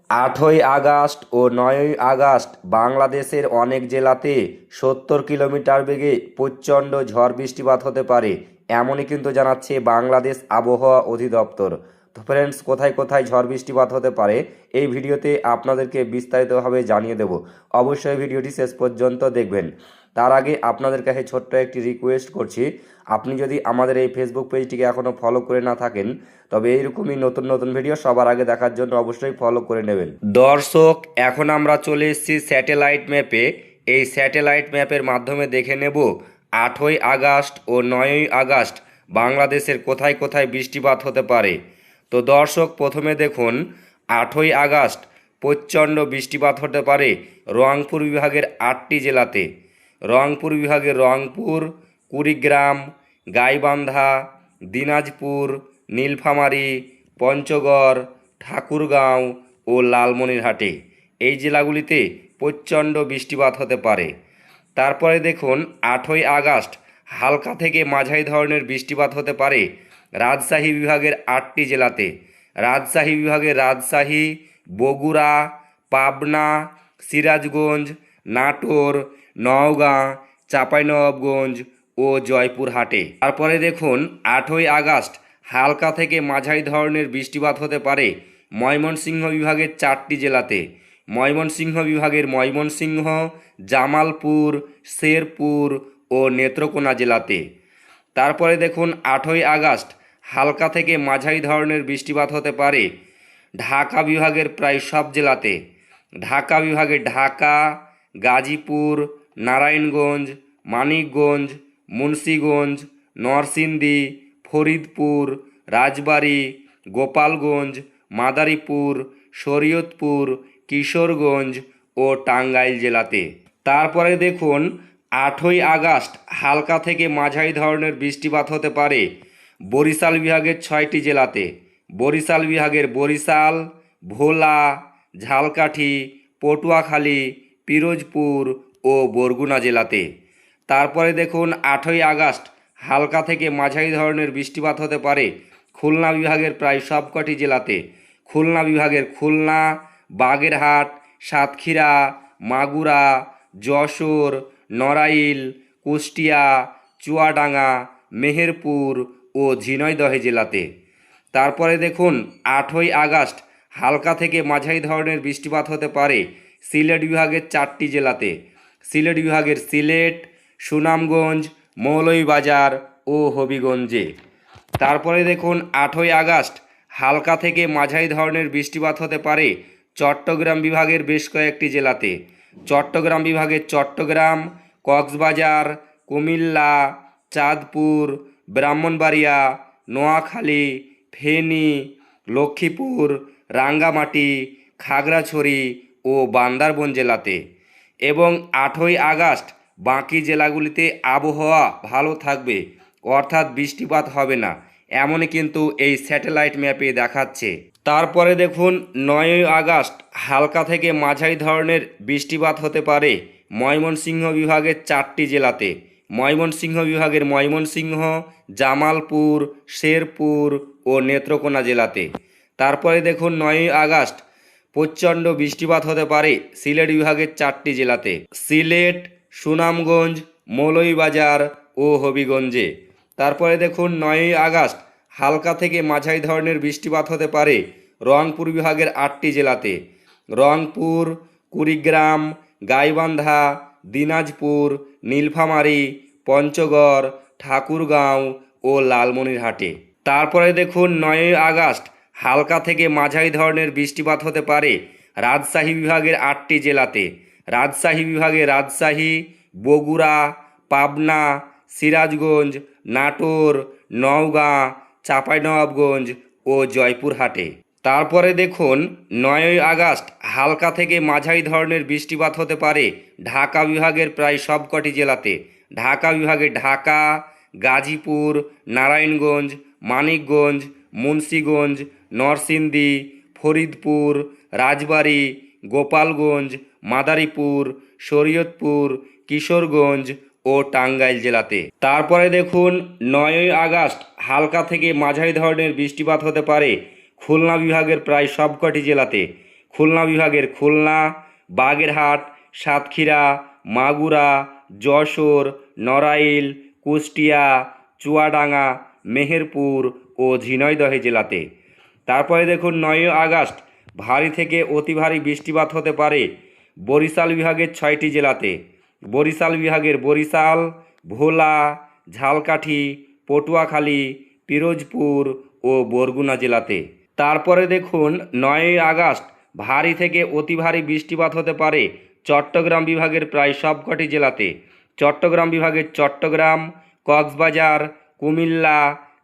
8ই August ও 9ই August বাংলাদেশের অনেক জেলাতে 70 কিলোমিটার বেগে প্রচণ্ড ঝড় বৃষ্টিপাত হতে পারে, এমনই কিন্তু জানাচ্ছে বাংলাদেশ আবহাওয়া অধিদপ্তর। তো ফ্রেন্ডস, কোথায় কোথায় ঝড় বৃষ্টিপাত হতে পারে এই ভিডিওতে আপনাদেরকে বিস্তারিতভাবে জানিয়ে দেব। অবশ্যই ভিডিওটি শেষ পর্যন্ত দেখবেন। তার আগে আপনাদের কাছে ছোট্ট একটি রিকোয়েস্ট করছি, আপনি যদি আমাদের এই ফেসবুক পেজটিকে এখনও ফলো করে না থাকেন তবে এইরকমই নতুন নতুন ভিডিও সবার আগে দেখার জন্য অবশ্যই ফলো করে নেবেন। দর্শক, এখন আমরা চলে এসেছি স্যাটেলাইট ম্যাপে। এই স্যাটেলাইট ম্যাপের মাধ্যমে দেখে নেব 8ই আগস্ট ও 9ই আগস্ট বাংলাদেশের কোথায় কোথায় বৃষ্টিপাত হতে পারে। তো দর্শক, প্রথমে দেখুন 8ই আগস্ট প্রচণ্ড বৃষ্টিপাত হতে পারে রংপুর বিভাগের 8টি জেলাতে। রংপুর বিভাগের রংপুর, কুড়িগ্রাম, গাইবান্ধা, দিনাজপুর, নীলফামারী, পঞ্চগড়, ঠাকুরগাঁও ও লালমনিরহাটে এই জেলাগুলিতে প্রচণ্ড বৃষ্টিপাত হতে পারে। তারপরে দেখুন 8ই আগস্ট হালকা থেকে মাঝারি ধরনের বৃষ্টিপাত হতে পারে রাজশাহী বিভাগের 8টি জেলাতে। রাজশাহী বিভাগের রাজশাহী, বগুড়া, পাবনা, সিরাজগঞ্জ, নাটোর, নওগাঁ, চাঁপাইনবাবগঞ্জ ও জয়পুরহাটে। তারপরে দেখুন 8ই আগস্ট হালকা থেকে মাঝারি ধরনের বৃষ্টিপাত হতে পারে ময়মনসিংহ বিভাগের 4টি জেলাতে। ময়মনসিংহ বিভাগের ময়মনসিংহ, জামালপুর, শেরপুর ও নেত্রকোনা জেলাতে। তারপরে দেখুন 8ই আগস্ট হালকা থেকে মাঝারি ধরনের বৃষ্টিপাত হতে পারে ঢাকা বিভাগের প্রায় সব জেলাতে। ঢাকা বিভাগে ঢাকা, গাজীপুর, নারায়ণগঞ্জ, মানিকগঞ্জ, মুন্সিগঞ্জ, নরসিংদী, ফরিদপুর, রাজবাড়ী, গোপালগঞ্জ, মাদারীপুর, শরীয়তপুর, কিশোরগঞ্জ ও টাঙ্গাইল জেলাতে। তারপরে দেখুন 8ই আগস্ট হালকা থেকে মাঝারি ধরনের বৃষ্টিপাত হতে পারে বরিশাল বিভাগের 6টি জেলাতে। বরিশাল বিভাগের বরিশাল, ভোলা, ঝালকাঠি, পটুয়াখালী, পিরোজপুর ও বরগুনা জেলাতে। তারপরে দেখুন 8ই আগস্ট হালকা থেকে মাঝারি ধরনের বৃষ্টিপাত হতে পারে খুলনা বিভাগের প্রায় সবকটি জেলাতে। খুলনা বিভাগের খুলনা, বাগেরহাট, সাতক্ষীরা, মাগুরা, যশোর, নড়াইল, কুষ্টিয়া, চুয়াডাঙ্গা, মেহেরপুর ও ঝিনাইদহ জেলাতে। তারপরে দেখুন 8ই আগস্ট হালকা থেকে মাঝারি ধরনের বৃষ্টিপাত হতে পারে সিলেট বিভাগের 4টি জেলাতে। সিলেট বিভাগের সিলেট, সুনামগঞ্জ, মৌলভীবাজার ও হবিগঞ্জে। তারপরে দেখুন 8ই আগস্ট হালকা থেকে মাঝারি ধরনের বৃষ্টিপাত হতে পারে চট্টগ্রাম বিভাগের বেশ কয়েকটি জেলাতে। চট্টগ্রাম বিভাগের চট্টগ্রাম, কক্সবাজার, কুমিল্লা, চাঁদপুর, ব্রাহ্মণবাড়িয়া, নোয়াখালী, ফেনী, লক্ষ্মীপুর, রাঙ্গামাটি, খাগড়াছড়ি ও বান্দরবান জেলাতে। এবং 8ই আগস্ট বাকি জেলাগুলিতে আবহাওয়া ভালো থাকবে, অর্থাৎ বৃষ্টিপাত হবে না, এমনই কিন্তু এই স্যাটেলাইট ম্যাপে দেখাচ্ছে। তারপরে দেখুন 9ই আগস্ট হালকা থেকে মাঝারি ধরনের বৃষ্টিপাত হতে পারে ময়মনসিংহ বিভাগের 4টি জেলাতে। ময়মনসিংহ বিভাগের ময়মনসিংহ, জামালপুর, শেরপুর ও নেত্রকোনা জেলাতে। তারপরে দেখুন 9ই আগস্ট প্রচণ্ড বৃষ্টিপাত হতে পারে সিলেট বিভাগের 4টি জেলাতে। সিলেট, সুনামগঞ্জ, মৌলভীবাজার ও হবিগঞ্জে। তারপরে দেখুন 9ই আগস্ট হালকা থেকে মাঝারি ধরনের বৃষ্টিপাত হতে পারে রংপুর বিভাগের 8টি জেলাতে। রংপুর, কুড়িগ্রাম, গাইবান্ধা, দিনাজপুর, নীলফামারী, পঞ্চগড়, ঠাকুরগাঁও ও লালমনিরহাটে। তারপরে দেখুন 9ই আগস্ট হালকা থেকে মাঝারি ধরনের বৃষ্টিপাত হতে পারে রাজশাহী বিভাগের 8টি জেলাতে। রাজশাহী বিভাগে রাজশাহী, বগুড়া, পাবনা, সিরাজগঞ্জ, নাটোর, নওগাঁ, চাঁপাইনবাবগঞ্জ ও জয়পুরহাটে। তারপরে দেখুন 9ই আগস্ট হালকা থেকে মাঝারি ধরনের বৃষ্টিপাত হতে পারে ঢাকা বিভাগের প্রায় সবকটি জেলাতে। ঢাকা বিভাগে ঢাকা, গাজীপুর, নারায়ণগঞ্জ, মানিকগঞ্জ, মুন্সিগঞ্জ, নরসিংদী, ফরিদপুর, রাজবাড়ী, গোপালগঞ্জ, মাদারীপুর, শরীয়তপুর, কিশোরগঞ্জ ও টাঙ্গাইল জেলাতে। তারপরে দেখুন 9ই আগস্ট হালকা থেকে মাঝারি ধরনের বৃষ্টিপাত হতে পারে খুলনা বিভাগের প্রায় সবকটি জেলাতে। খুলনা বিভাগের খুলনা, বাগেরহাট, সাতক্ষীরা, মাগুরা, যশোর, নড়াইল, কুষ্টিয়া, চুয়াডাঙ্গা, মেহেরপুর ও ঝিনাইদহ জেলাতে। তারপরে দেখুন 9 আগস্ট ভারী থেকে অতি ভারী বৃষ্টিপাত হতে পারে বরিশাল বিভাগের 6টি জেলাতে। বরিশাল বিভাগের বরিশাল, ভোলা, ঝালকাঠি, পটুয়াখালী, পিরোজপুর ও বরগুনা জেলাতে। তারপরে দেখুন 9 আগস্ট ভারী থেকে অতি ভারী বৃষ্টিপাত হতে পারে চট্টগ্রাম বিভাগের প্রায় সবকটি জেলাতে। চট্টগ্রাম বিভাগের চট্টগ্রাম, কক্সবাজার, কুমিল্লা,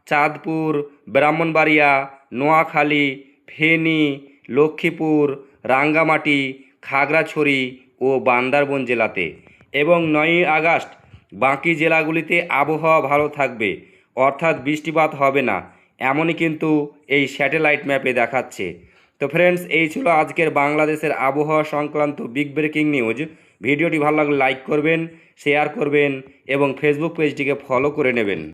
চাঁদপুর, ব্রাহ্মণবাড়িয়া, নোয়াখালী, ফেনী, লক্ষ্মীপুর, রাঙ্গামাটি, খাগড়াছড়ি ও বান্দরবান জেলাতে। এবং 9 আগস্ট বাকি জেলাগুলিতে আবহাওয়া ভালো থাকবে, অর্থাৎ বৃষ্টিপাত হবে না, এমনই কিন্তু এই স্যাটেলাইট ম্যাপে দেখাচ্ছে। তো ফ্রেন্ডস, এই ছিল আজকের বাংলাদেশের আবহাওয়া সংক্রান্ত বিগ ব্রেকিং নিউজ। ভিডিওটি ভালো লাগলে লাইক করবেন, শেয়ার করবেন এবং ফেসবুক পেজটিকে ফলো করে নেবেন।